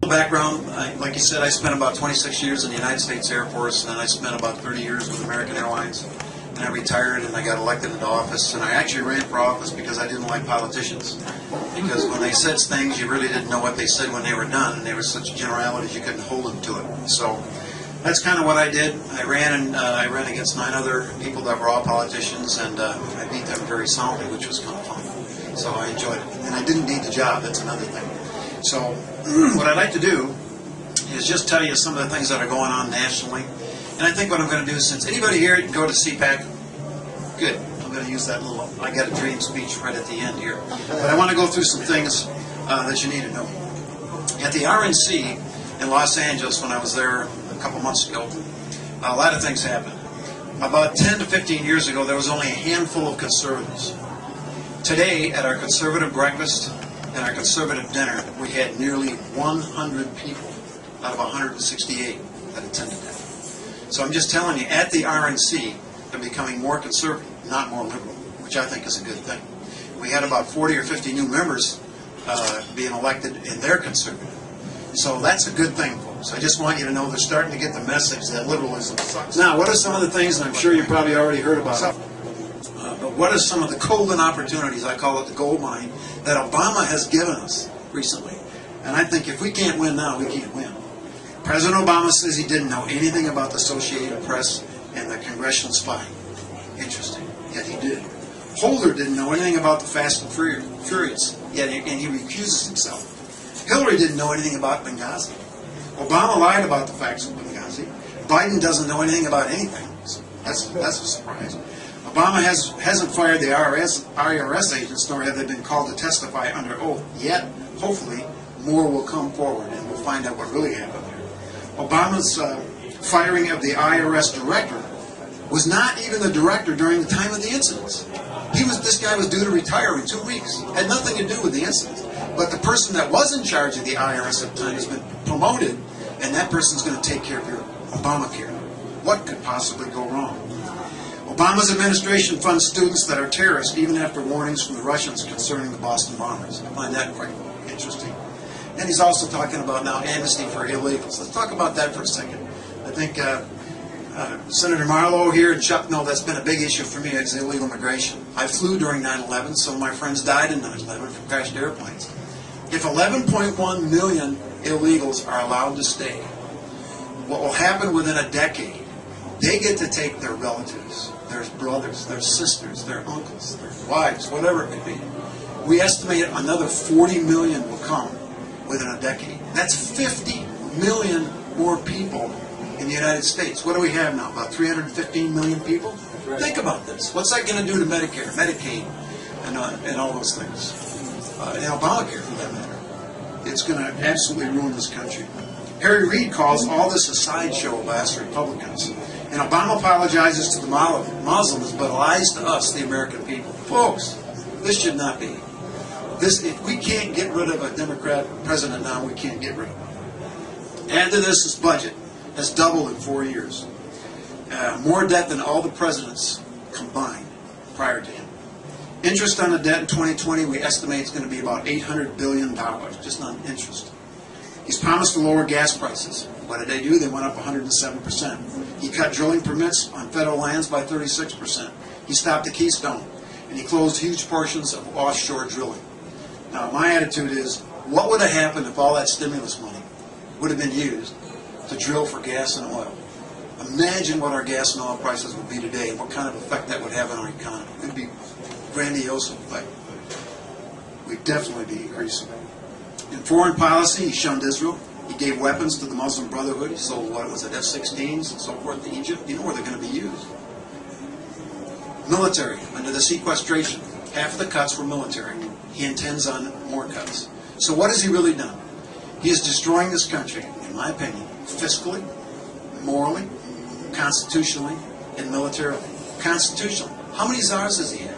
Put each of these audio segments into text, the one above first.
Background, like you said, I spent about 26 years in the United States Air Force, and then I spent about 30 years with American Airlines. And I retired and I got elected into office, and I actually ran for office because I didn't like politicians. Because when they said things, you really didn't know what they said when they were done, and they were such generalities you couldn't hold them to it. So that's kind of what I did. I ran against 9 other people that were all politicians, and I beat them very soundly, which was kind of fun. So I enjoyed it. And I didn't need the job, that's another thing. So what I'd like to do is just tell you some of the things that are going on nationally. And I think what I'm going to do, since anybody here can go to CPAC, good. I'm going to use that little I got a dream speech right at the end here. But I want to go through some things that you need to know. At the RNC in Los Angeles, when I was there a couple months ago, a lot of things happened. About 10 to 15 years ago, there was only a handful of conservatives. Today, at our conservative breakfast and our conservative dinner, we had nearly 100 people out of 168 that attended that. So I'm just telling you, at the RNC, they're becoming more conservative, not more liberal, which I think is a good thing. We had about 40 or 50 new members being elected, and they're conservative. So that's a good thing, folks. I just want you to know they're starting to get the message that liberalism sucks. Now, what are some of the things, and I'm sure you probably already heard about it, but what are some of the golden opportunities, I call it the gold mine, that Obama has given us recently? And I think if we can't win now, we can't win. President Obama says he didn't know anything about the Associated Press and the congressional spying. Interesting. Yet he did. Holder didn't know anything about the Fast and Furious, yet and he recuses himself. Hillary didn't know anything about Benghazi. Obama lied about the facts of Benghazi. Biden doesn't know anything about anything. So that's a surprise. Obama hasn't fired the IRS agents, nor have they been called to testify under oath. Yet, hopefully, more will come forward, and we'll find out what really happened there. Obama's firing of the IRS director was not even the director during the time of the incidents. This guy was due to retire in 2 weeks. Had nothing to do with the incidents. But the person that was in charge of the IRS at the time has been promoted, and that person's going to take care of your Obamacare. What could possibly go wrong? Obama's administration funds students that are terrorists, even after warnings from the Russians concerning the Boston bombers. I find that quite interesting. And he's also talking about now amnesty for illegals. Let's talk about that for a second. I think Senator Marlowe here and Chuck know that's been a big issue for me, is illegal immigration. I flew during 9/11. Some of my friends died in 9/11 from crashed airplanes. If 11.1 million illegals are allowed to stay, what will happen within a decade, they get to take their relatives, their brothers, their sisters, their uncles, their wives, whatever it could be. We estimate another 40 million will come within a decade. That's 50 million more people in the United States. What do we have now? About 315 million people? Right. Think about this. What's that going to do to Medicare, Medicaid, and all those things? And Obamacare, for that matter. It's going to absolutely ruin this country. Harry Reid calls all this a sideshow by us Republicans. And Obama apologizes to the Muslims, but lies to us, the American people. Folks, this should not be. If we can't get rid of a Democrat president now, we can't get rid of him. Add to this budget has doubled in 4 years. More debt than all the presidents combined prior to him. Interest on the debt in 2020, we estimate it's going to be about $800 billion, just on interest. He's promised to lower gas prices. What did they do? They went up 107%. He cut drilling permits on federal lands by 36%. He stopped the Keystone, and he closed huge portions of offshore drilling. Now, my attitude is, what would have happened if all that stimulus money would have been used to drill for gas and oil? Imagine what our gas and oil prices would be today and what kind of effect that would have on our economy. It would be grandiose effect. We'd definitely be increasing. In foreign policy, he shunned Israel. He gave weapons to the Muslim Brotherhood. He sold, what was it, F-16s and so forth to Egypt. You know where they're going to be used. Military, under the sequestration, half of the cuts were military. He intends on more cuts. So what has he really done? He is destroying this country, in my opinion, fiscally, morally, constitutionally, and militarily. Constitutionally. How many czars does he have?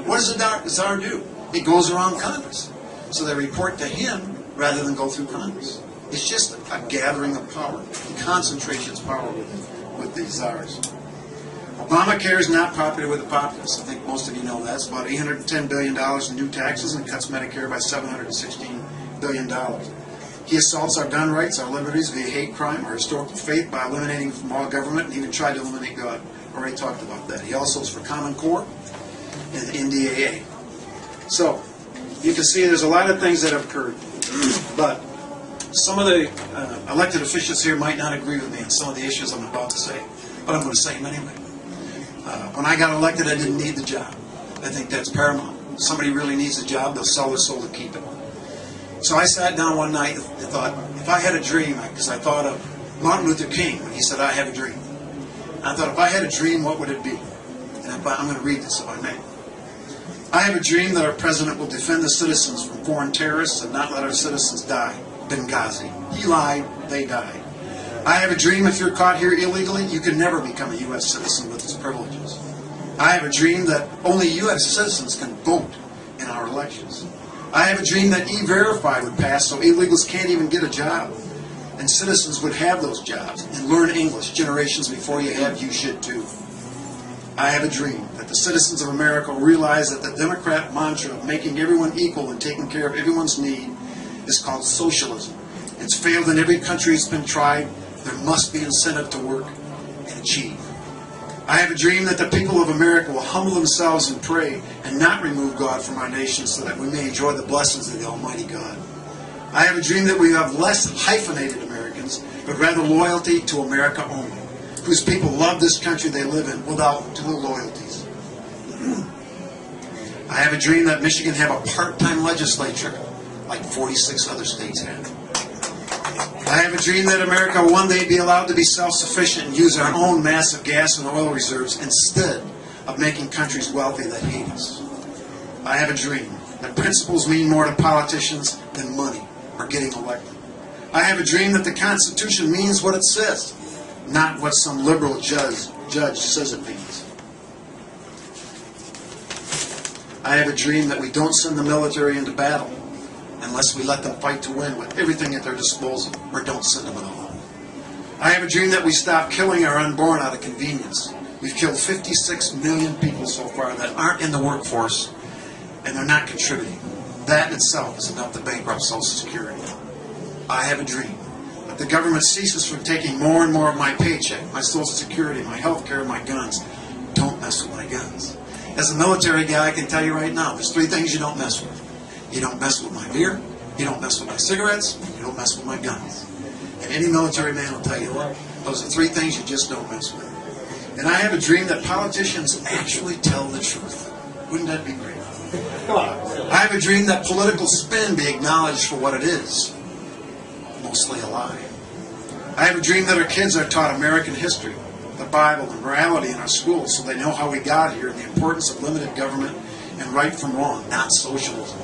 What does a czar do? He goes around Congress. So they report to him rather than go through Congress. It's just a gathering of power. He concentrates its power with these czars. Obamacare is not popular with the populace. I think most of you know that. It's about $810 billion in new taxes and cuts Medicare by $716 billion. He assaults our gun rights, our liberties via hate crime, our historical faith by eliminating from all government, and even tried to eliminate God. Already talked about that. He also is for Common Core and the NDAA. So, you can see there's a lot of things that have occurred. But some of the elected officials here might not agree with me on some of the issues I'm about to say. But I'm going to say them anyway. When I got elected, I didn't need the job. I think that's paramount. If somebody really needs a job, they'll sell their soul to keep it. So I sat down one night and thought, if I had a dream, because I thought of Martin Luther King when he said, I have a dream. I thought, if I had a dream, what would it be? And I'm going to read this, if I may. I have a dream that our president will defend the citizens from foreign terrorists and not let our citizens die. Benghazi. He lied, they died. I have a dream if you're caught here illegally, you can never become a U.S. citizen with its privileges. I have a dream that only U.S. citizens can vote in our elections. I have a dream that E-Verify would pass so illegals can't even get a job. And citizens would have those jobs and learn English generations before you should too. I have a dream that the citizens of America will realize that the Democrat mantra of making everyone equal and taking care of everyone's need is called socialism. It's failed in every country it's been tried. There must be incentive to work and achieve. I have a dream that the people of America will humble themselves and pray and not remove God from our nation so that we may enjoy the blessings of the Almighty God. I have a dream that we have less hyphenated Americans, but rather loyalty to America only, whose people love this country they live in without dual loyalties. I have a dream that Michigan have a part-time legislature like 46 other states have. I have a dream that America will one day be allowed to be self-sufficient and use our own massive gas and oil reserves instead of making countries wealthy that hate us. I have a dream that principles mean more to politicians than money or getting elected. I have a dream that the Constitution means what it says, not what some liberal judge says it means. I have a dream that we don't send the military into battle unless we let them fight to win with everything at their disposal, or don't send them at all. I have a dream that we stop killing our unborn out of convenience. We've killed 56 million people so far that aren't in the workforce, and they're not contributing. That in itself is enough to bankrupt Social Security. I have a dream that the government ceases from taking more and more of my paycheck, my Social Security, my health care, my guns. Don't mess with my guns. As a military guy, I can tell you right now, there's 3 things you don't mess with. You don't mess with my beer, you don't mess with my cigarettes, you don't mess with my guns. And any military man will tell you that. Those are 3 things you just don't mess with. And I have a dream that politicians actually tell the truth. Wouldn't that be great? I have a dream that political spin be acknowledged for what it is. Mostly a lie. I have a dream that our kids are taught American history, the Bible, and morality in our schools so they know how we got here and the importance of limited government and right from wrong, not socialism.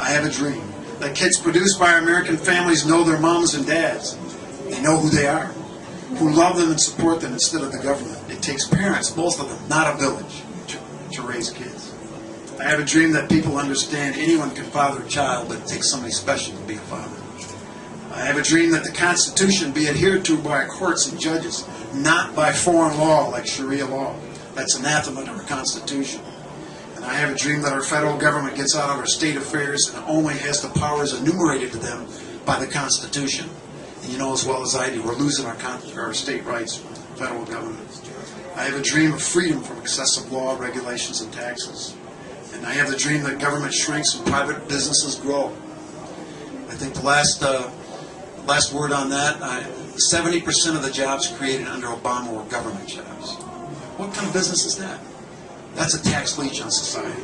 I have a dream that kids produced by our American families know their moms and dads. They know who they are, who love them and support them instead of the government. It takes parents, most of them, not a village, to raise kids. I have a dream that people understand anyone can father a child, but it takes somebody special to be a father. I have a dream that the Constitution be adhered to by courts and judges, not by foreign law like Sharia law. That's anathema to our Constitution. And I have a dream that our federal government gets out of our state affairs and only has the powers enumerated to them by the Constitution. And you know as well as I do, we're losing our state rights from the federal government. I have a dream of freedom from excessive law, regulations, and taxes. And I have the dream that government shrinks and private businesses grow. I think the last word on that, 70% of the jobs created under Obama were government jobs. What kind of business is that? That's a tax leech on society.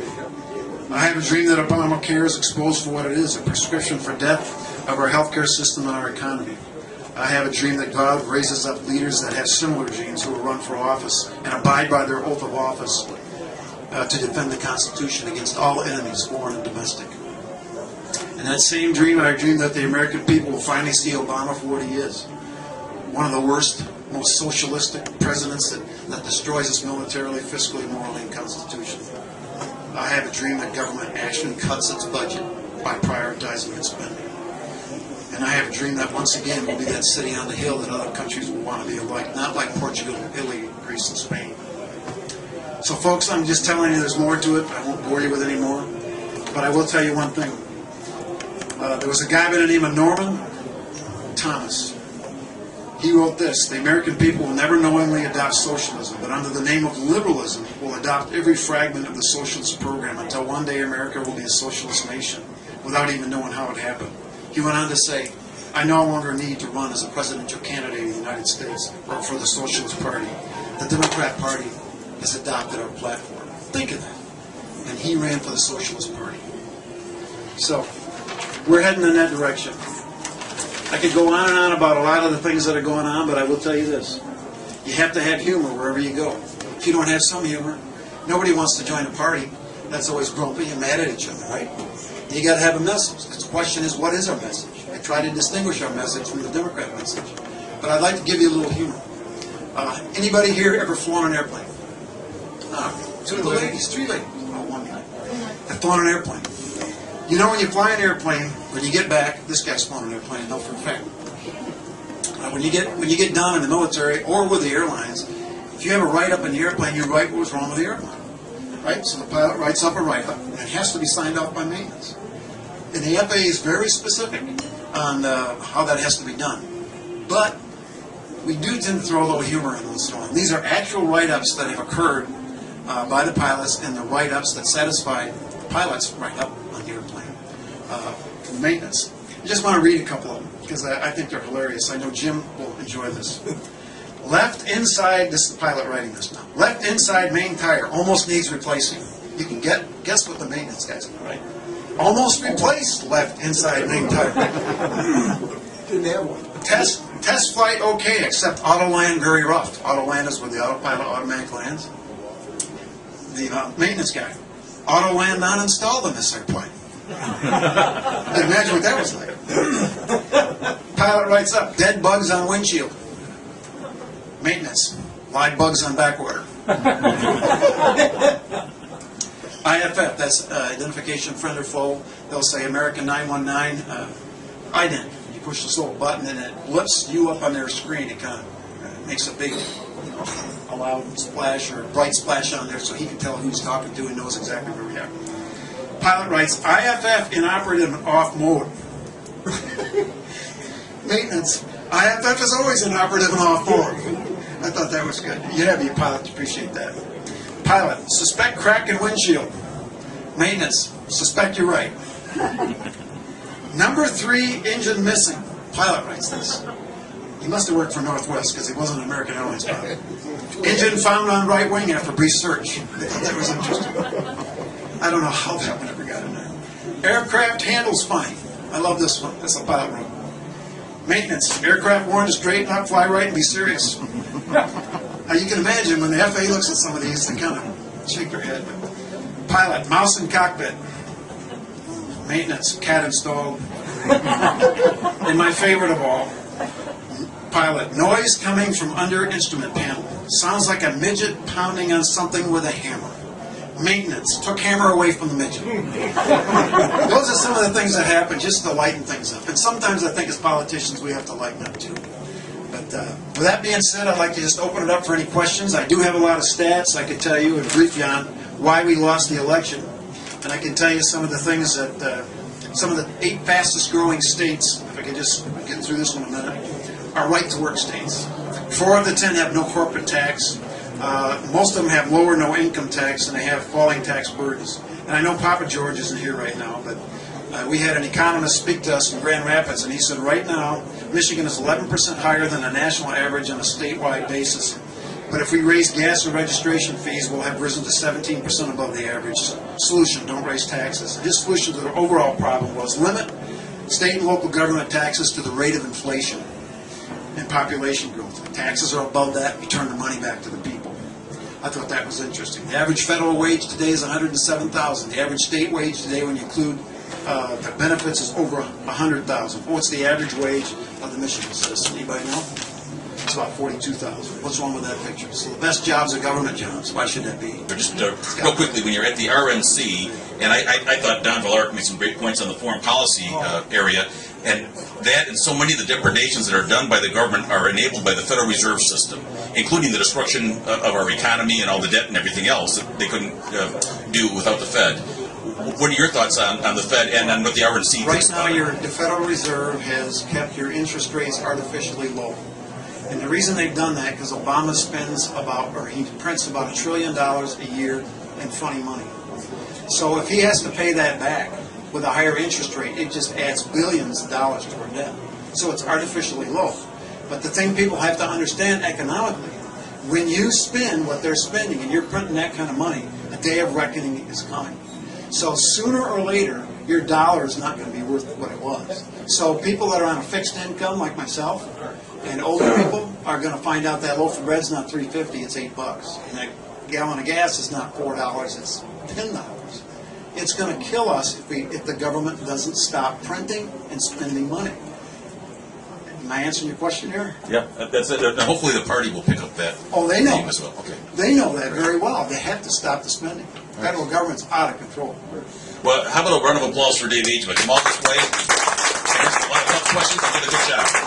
I have a dream that Obamacare is exposed for what it is, a prescription for death of our healthcare system and our economy. I have a dream that God raises up leaders that have similar dreams who will run for office and abide by their oath of office to defend the Constitution against all enemies, foreign and domestic. And that same dream, I dream that the American people will finally see Obama for what he is. One of the worst, most socialistic presidents that destroys us militarily, fiscally, morally, and constitutionally. I have a dream that government actually cuts its budget by prioritizing its spending. And I have a dream that once again we'll be that city on the hill that other countries will want to be like, not like Portugal, Italy, Greece, and Spain. So folks, I'm just telling you there's more to it. I won't bore you with any more. But I will tell you one thing. There was a guy by the name of Norman Thomas. He wrote this: "The American people will never knowingly adopt socialism, but under the name of liberalism will adopt every fragment of the socialist program until one day America will be a socialist nation without even knowing how it happened." He went on to say, "I no longer need to run as a presidential candidate in the United States or for the Socialist Party. The Democrat Party has adopted our platform." Think of that. And he ran for the Socialist Party. So, we're heading in that direction. I could go on and on about a lot of the things that are going on, but I will tell you this. You have to have humor wherever you go. If you don't have some humor, nobody wants to join a party that's always grumpy and mad at each other, right? You got to have a message. The question is, what is our message? I try to distinguish our message from the Democrat message. But I'd like to give you a little humor. Anybody here ever flown an airplane? Two of the ladies, three ladies. Oh, one guy. Have flown an airplane. You know, when you fly an airplane, when you get back, this guy's flown an airplane, I know for a fact. When you get done in the military or with the airlines, if you have a write-up in the airplane, you write what was wrong with the airplane. Right? So the pilot writes up a write-up, and it has to be signed off by maintenance. And the FAA is very specific on how that has to be done. But we do tend to throw a little humor in those stories. These are actual write-ups that have occurred by the pilots, and the write-ups that satisfy the pilot's write-up on the airplane from maintenance. I just want to read a couple of them, because I think they're hilarious. I know Jim will enjoy this. Left inside, this is the pilot writing this now. Left inside main tire, almost needs replacing. You can guess what the maintenance guy's going to write. Almost replaced left inside main tire. Didn't have one. Test flight okay, except auto land very rough. Auto land is where the autopilot automatically lands. The maintenance guy. Auto land not installed in this airplane. Imagine what that was like. Pilot writes up, dead bugs on windshield. Maintenance, live bugs on backwater. IFF, that's identification friend or foe. They'll say American 919 ident. You push this little button and it lifts you up on their screen. It kind of makes a big, a loud splash or a bright splash on there so he can tell who he's talking to and knows exactly where we are. Pilot writes, IFF inoperative and off mode. Maintenance, IFF is always inoperative and off mode. I thought that was good. You have your pilot to appreciate that. Pilot, suspect crack in windshield. Maintenance, suspect you're right. Number 3, engine missing. Pilot writes this. He must have worked for Northwest because he wasn't an American Airlines pilot. Engine found on right wing after brief search. I thought that was interesting. I don't know how that one ever got in there. Aircraft handles fine. I love this one. That's a pilot room. Maintenance, aircraft warned to straighten up, fly right, and be serious. Now you can imagine when the FAA looks at some of these, they kind of shake their head. Pilot, mouse in cockpit. Maintenance, cat installed. And my favorite of all, pilot, noise coming from under instrument panel. Sounds like a midget pounding on something with a hammer. Maintenance, took hammer away from the midget. Those are some of the things that happen just to lighten things up. And sometimes I think as politicians we have to lighten up too. But with that being said, I'd like to just open it up for any questions. I do have a lot of stats I could tell you and brief you on why we lost the election. And I can tell you some of the things that some of the 8 fastest growing states, if I could just get through this one in a minute, are right-to-work states. 4 of the 10 have no corporate tax. Most of them have low or no income tax, and they have falling tax burdens. And I know Papa George isn't here right now, but we had an economist speak to us in Grand Rapids, and he said right now Michigan is 11% higher than the national average on a statewide basis. But if we raise gas and registration fees, we'll have risen to 17% above the average. Solution, don't raise taxes. His solution to the overall problem was limit state and local government taxes to the rate of inflation and population growth. If taxes are above that, you turn the money back to the people. I thought that was interesting. The average federal wage today is $107,000. The average state wage today, when you include the benefits, is over $100,000. What's the average wage of the Michigan citizen? Anybody know? It's about $42,000. What's wrong with that picture? So the best jobs are government jobs. Why should that be? Just real quickly, when you're at the RNC, and I thought Don Villark made some great points on the foreign policy area, and that and so many of the depredations that are done by the government are enabled by the Federal Reserve System, including the destruction of our economy and all the debt and everything else that they couldn't do without the Fed. what are your thoughts on the Fed and on what the RNC Right thinks now, about it? the Federal Reserve has kept your interest rates artificially low. And the reason they've done that because Obama spends he prints about $1 trillion a year in funny money. So if he has to pay that back with a higher interest rate, it just adds billions of dollars to our debt. So it's artificially low. But the thing people have to understand economically, when you spend what they're spending and you're printing that kind of money, a day of reckoning is coming. So sooner or later, your dollar is not going to be worth what it was. So people that are on a fixed income like myself and older people are going to find out that loaf of bread's not $3.50, it's $8. And that gallon of gas is not $4, it's $10. It's going to kill us if the government doesn't stop printing and spending money. Am I answering your question here? Yeah, that's it. Now, hopefully the party will pick up that Oh, they know. theme as well. Okay. They know that very well. They have to stop the spending. The federal government's out of control. Well, how about a round of applause for Dave Agema? Come on this way. Answered a lot of tough questions and did a good job.